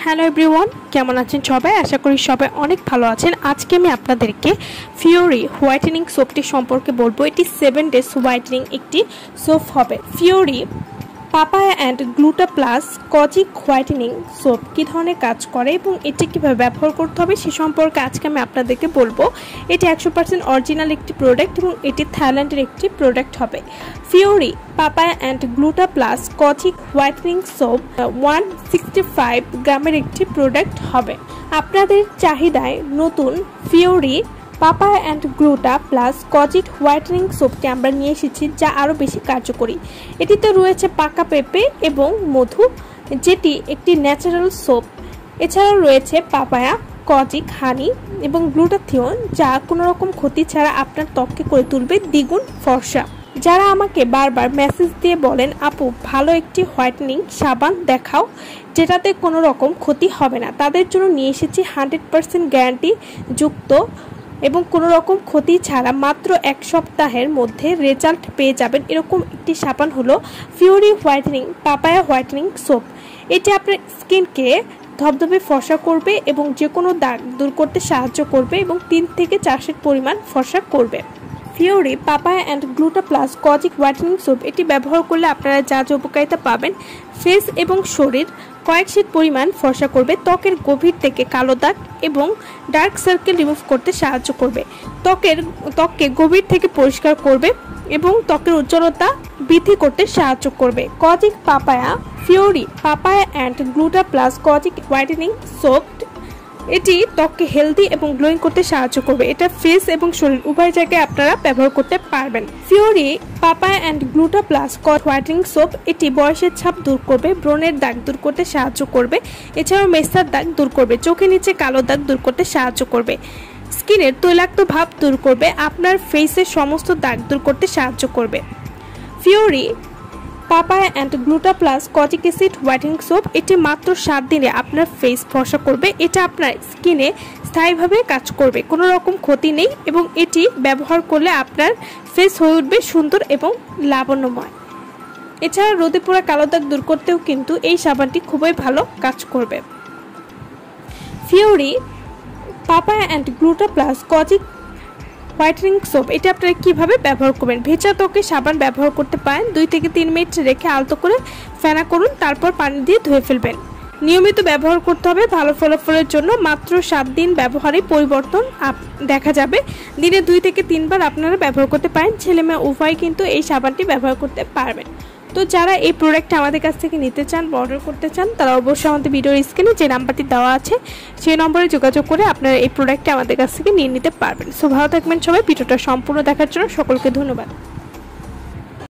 Hello everyone, কেমন আছেন সবাই? আশা করি সবাই অনেক ভালো আছেন। আজকে আমি আপনাদেরকে ফিওরি হোয়াইটেনিং সোপটি সম্পর্কে বলবো। এটি 7 ডেজ হোয়াইটেনিং একটি সোপ হবে। Fiori papaya and gluta plus kojic whitening soap কী ধরনের কাজ করে এবং এটি কীভাবে ব্যবহার করতে হবে সে সম্পর্কে আজকে আমি আপনাদেরকে বলবো। এটি 100% অরিজিনাল একটি প্রোডাক্ট এবং এটি থাইল্যান্ডের একটি প্রোডাক্ট হবে। Fiori papaya and gluta plus kojic whitening soap 165 গ্রামের একটি প্রোডাক্ট হবে। আপনাদের চাহিদায় নতুন Fiori papaya and gluta plus kojic whitening সোপটি আমরা নিয়ে এসেছি, যা আরও বেশি কার্যকরী। এটিতে রয়েছে পাকা পেঁপে এবং মধু, যেটি একটি ন্যাচারাল সোপ। এছাড়াও রয়েছে পাপায়া, কজিক, হানি এবং গ্লুটাথিয়ন, যা কোনো রকম ক্ষতি ছাড়া আপনার ত্বককে করে তুলবে দ্বিগুণ ফর্সা। যারা আমাকে বারবার মেসেজ দিয়ে বলেন, আপু ভালো একটি হোয়াইটেনিং সাবান দেখাও যেটাতে কোনো রকম ক্ষতি হবে না, তাদের জন্য নিয়ে এসেছি 100% গ্যারান্টি যুক্ত এবং কোনো রকম ক্ষতি ছাড়া মাত্র 1 সপ্তাহের মধ্যে রেজাল্ট পেয়ে যাবেন এরকম একটি সাবান হলো Fiori whitening papaya whitening soap. এটি আপনার স্কিনকে ধবধবে ফর্সা করবে এবং যে কোনো দাগ দূর করতে সাহায্য করবে এবং 3 থেকে 4 সেট পরিমাণ ফর্সা করবে। Fiori papaya and gluta plus kojic whitening soap এটি ব্যবহার করলে আপনারা যা যা উপকারিতা পাবেন, ফেস এবং শরীর কয়েক সেট পরিমাণ ফর্সা করবে, ত্বকের গভীর থেকে কালো দাগ এবং ডার্ক সার্কেল রিমুভ করতে সাহায্য করবে, ত্বককে গভীর থেকে পরিষ্কার করবে এবং ত্বকের উজ্জ্বলতা বৃদ্ধি করতে সাহায্য করবে। Kojic papaya Fiori papaya and gluta plus kojic whitening soap এটি ত্বককে হেলদি এবং গ্লোয়িং করতে সাহায্য করবে। এটা ফেস এবং শরীর উভয় জায়গায় আপনারা ব্যবহার করতে পারবেন। Fiori papaya and gluta plus whitening soap এটি বয়সের ছাপ দূর করবে, ব্রণের দাগ দূর করতে সাহায্য করবে, এছাড়াও মেস্তার দাগ দূর করবে, চোখের নিচে কালো দাগ দূর করতে সাহায্য করবে, স্কিনের তৈলাক্ত ভাব দূর করবে, আপনার ফেসের সমস্ত দাগ দূর করতে সাহায্য করবে। Fiori papaya and gluta plus kojic acid whitening soap এটি মাত্র 7 দিনে আপনার ফেস ফর্সা করবে। এটা আপনার স্কিনে স্থায়ীভাবে কাজ করবে, কোনো রকম ক্ষতি নেই এবং এটি ব্যবহার করলে আপনার ফেস হয়ে উঠবে সুন্দর এবং লাবণ্যময়। এছাড়া রোদে পোড়া কালো দাগ দূর করতেও কিন্তু এই সাবানটি খুবই ভালো কাজ করবে। Fiori papaya and gluta plus kojic whitening soap এটা আপনারা কীভাবে ব্যবহার করবেন? ভেজা ত্বকে সাবান ব্যবহার করতে পারেন, 2 থেকে 3 মিনিট রেখে আলতো করে ফেনা করুন, তারপর পানি দিয়ে ধুয়ে ফেলবেন। নিয়মিত ব্যবহার করতে হবে ভালো ফলাফলের জন্য। মাত্র 7 দিন ব্যবহারে পরিবর্তন দেখা যাবে। দিনে 2 থেকে 3 বার আপনারা ব্যবহার করতে পারেন। ছেলে মেয়ে উভয় কিন্তু এই সাবানটি ব্যবহার করতে পারবেন। তো যারা এই প্রোডাক্টটা আমাদের কাছ থেকে নিতে চান বা অর্ডার করতে চান, তারা অবশ্যই আমাদের ভিডিওর স্ক্রিনে যে নাম্বারটি দেওয়া আছে সেই নম্বরে যোগাযোগ করে আপনারা এই প্রোডাক্টটা আমাদের কাছ থেকে নিয়ে নিতে পারবেন। সো ভালো থাকবেন সবাই। ভিডিওটা সম্পূর্ণ দেখার জন্য সকলকে ধন্যবাদ।